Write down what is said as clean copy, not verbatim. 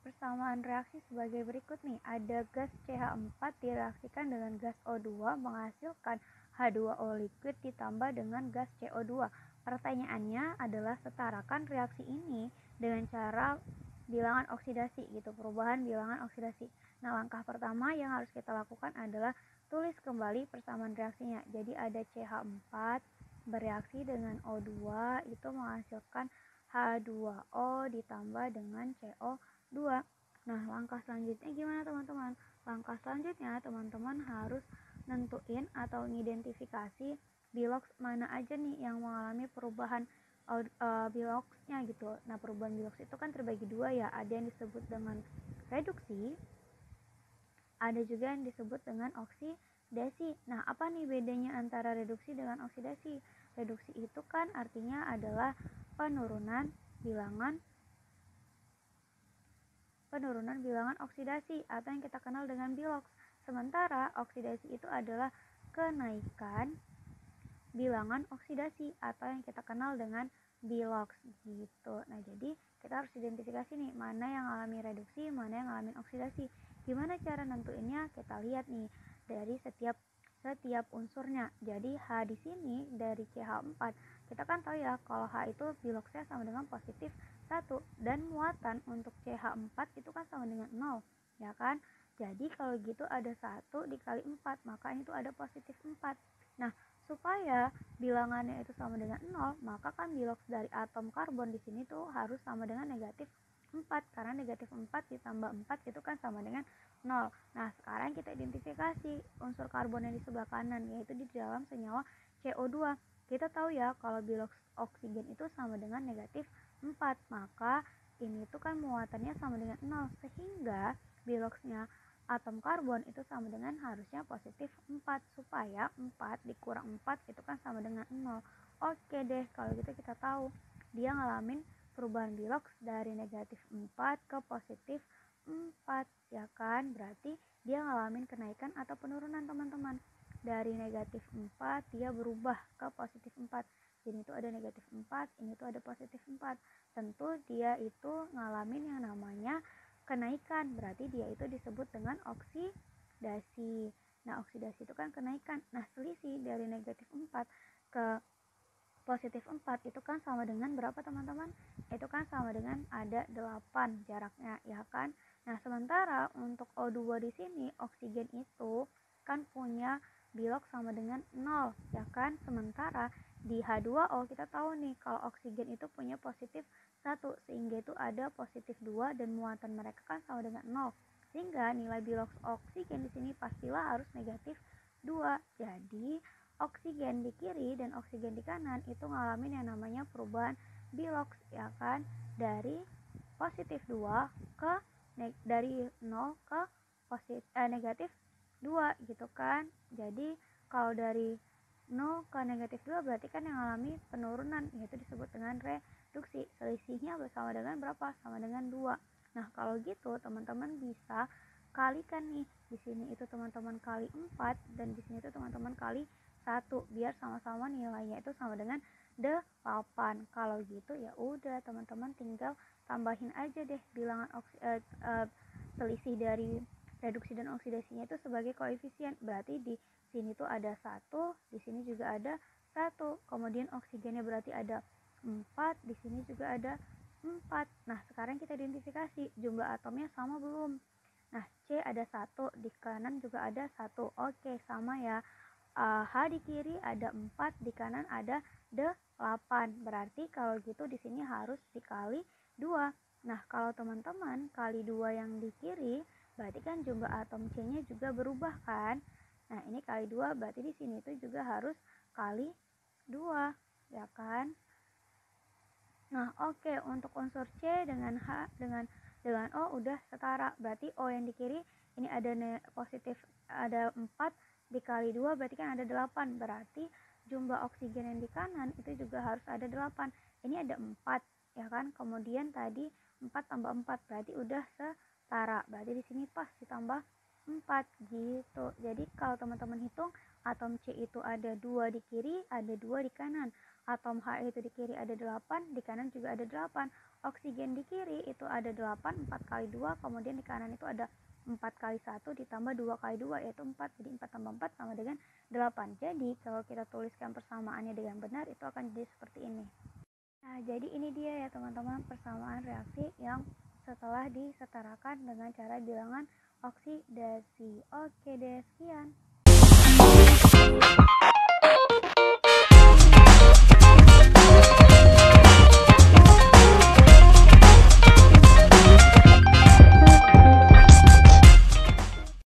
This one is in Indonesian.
persamaan reaksi sebagai berikut nih. Ada gas CH4 direaksikan dengan gas O2 menghasilkan H2O liquid ditambah dengan gas CO2. Pertanyaannya adalah setarakan reaksi ini dengan cara bilangan oksidasi gitu, perubahan bilangan oksidasi. Nah, langkah pertama yang harus kita lakukan adalah tulis kembali persamaan reaksinya. Jadi ada CH4 bereaksi dengan O2 itu menghasilkan H2O ditambah dengan CO2. Nah, langkah selanjutnya gimana teman-teman? Langkah selanjutnya teman-teman harus nentuin atau mengidentifikasi bilox mana aja nih yang mengalami perubahan biloxnya gitu. Nah, perubahan bilox itu kan terbagi dua ya, ada yang disebut dengan reduksi, ada juga yang disebut dengan oksidasi. Nah, apa nih bedanya antara reduksi dengan oksidasi? Reduksi itu kan artinya adalah penurunan bilangan oksidasi atau yang kita kenal dengan bilox. Sementara oksidasi itu adalah kenaikan bilangan oksidasi atau yang kita kenal dengan bilox gitu. Nah, jadi kita harus identifikasi nih mana yang alami reduksi, mana yang alami oksidasi. Gimana cara nentuinnya? Kita lihat nih dari setiap unsurnya. Jadi H di sini dari CH4. Kita kan tahu ya kalau H itu biloxnya sama dengan positif 1 dan muatan untuk CH4 itu kan sama dengan 0, ya kan? Jadi kalau gitu ada 1 dikali 4, maka itu ada positif 4. Nah, supaya bilangannya itu sama dengan 0, maka kan bilox dari atom karbon di sini tuh harus sama dengan negatif 4, karena negatif 4 ditambah 4 itu kan sama dengan 0. Nah, sekarang kita identifikasi unsur karbon yang di sebelah kanan, yaitu di dalam senyawa CO2. Kita tahu ya kalau bilox oksigen itu sama dengan negatif 4, maka ini tuh kan muatannya sama dengan 0, sehingga biloxnya atom karbon itu sama dengan harusnya positif 4, supaya 4 dikurang 4 itu kan sama dengan 0. Oke deh, kalau gitu kita tahu dia ngalamin perubahan bilox dari negatif 4 ke positif 4, ya kan? Berarti dia ngalamin kenaikan atau penurunan teman-teman. Dari negatif 4 dia berubah ke positif 4. Jadi itu ada negatif 4, ini tuh ada positif 4. Tentu dia itu ngalamin yang namanya kenaikan, berarti dia itu disebut dengan oksidasi. Nah, oksidasi itu kan kenaikan. Nah, selisih dari negatif 4 ke positif 4 itu kan sama dengan berapa teman-teman? Itu kan sama dengan ada 8 jaraknya, ya kan? Nah, sementara untuk O2 di sini, oksigen itu kan punya bilox sama dengan 0, ya kan? Sementara di H2O kita tahu nih kalau oksigen itu punya positif 1, sehingga itu ada positif 2 dan muatan mereka kan sama dengan 0. Sehingga nilai bilox oksigen di sini pastilah harus negatif 2. Jadi oksigen di kiri dan oksigen di kanan itu ngalamin yang namanya perubahan bilox, ya kan? Dari positif 2 ke dari 0 ke negatif 2 gitu kan. Jadi kalau dari 0 ke negatif 2 berarti kan yang alami penurunan, yaitu disebut dengan reduksi. Selisihnya bersama dengan berapa? Sama dengan 2. Nah, kalau gitu teman-teman bisa kalikan nih. Di sini itu teman-teman kali 4 dan di sini itu teman-teman kali 1 biar sama-sama nilainya itu sama dengan 8. Kalau gitu ya udah teman-teman tinggal tambahin aja deh bilangan selisih dari reduksi dan oksidasinya itu sebagai koefisien. Berarti di sini tuh ada 1, di sini juga ada 1. Kemudian oksigennya berarti ada 4, di sini juga ada 4. Nah, sekarang kita identifikasi jumlah atomnya sama belum? Nah, C ada 1, di kanan juga ada 1. Oke, sama ya. H di kiri ada 4, di kanan ada 8. Berarti kalau gitu di sini harus dikali 2. Nah, kalau teman-teman kali 2 yang di kiri, berarti kan jumlah atom C-nya juga berubah kan? Nah, ini kali 2, berarti di sini itu juga harus kali 2, ya kan? Nah, oke, untuk unsur C dengan H dengan O udah setara. Berarti O yang di kiri ini ada positif, ada 4 dikali 2 berarti kan ada 8. Berarti jumlah oksigen yang di kanan itu juga harus ada 8. Ini ada 4, ya kan? Kemudian tadi 4 tambah 4 berarti udah setara. Berarti di sini pas ditambah 4 gitu. Jadi kalau teman-teman hitung, atom C itu ada 2 di kiri, ada 2 di kanan. Atom H itu di kiri ada 8, di kanan juga ada 8. Oksigen di kiri itu ada 8, 4 kali 2, kemudian di kanan itu ada 4 kali 1 ditambah 2 kali 2 yaitu 4, jadi 4 tambah 4 sama dengan 8. Jadi kalau kita tuliskan persamaannya dengan benar itu akan jadi seperti ini. Nah, jadi ini dia ya teman-teman persamaan reaksi yang setelah disetarakan dengan cara bilangan oksidasi. Oke deh, sekian.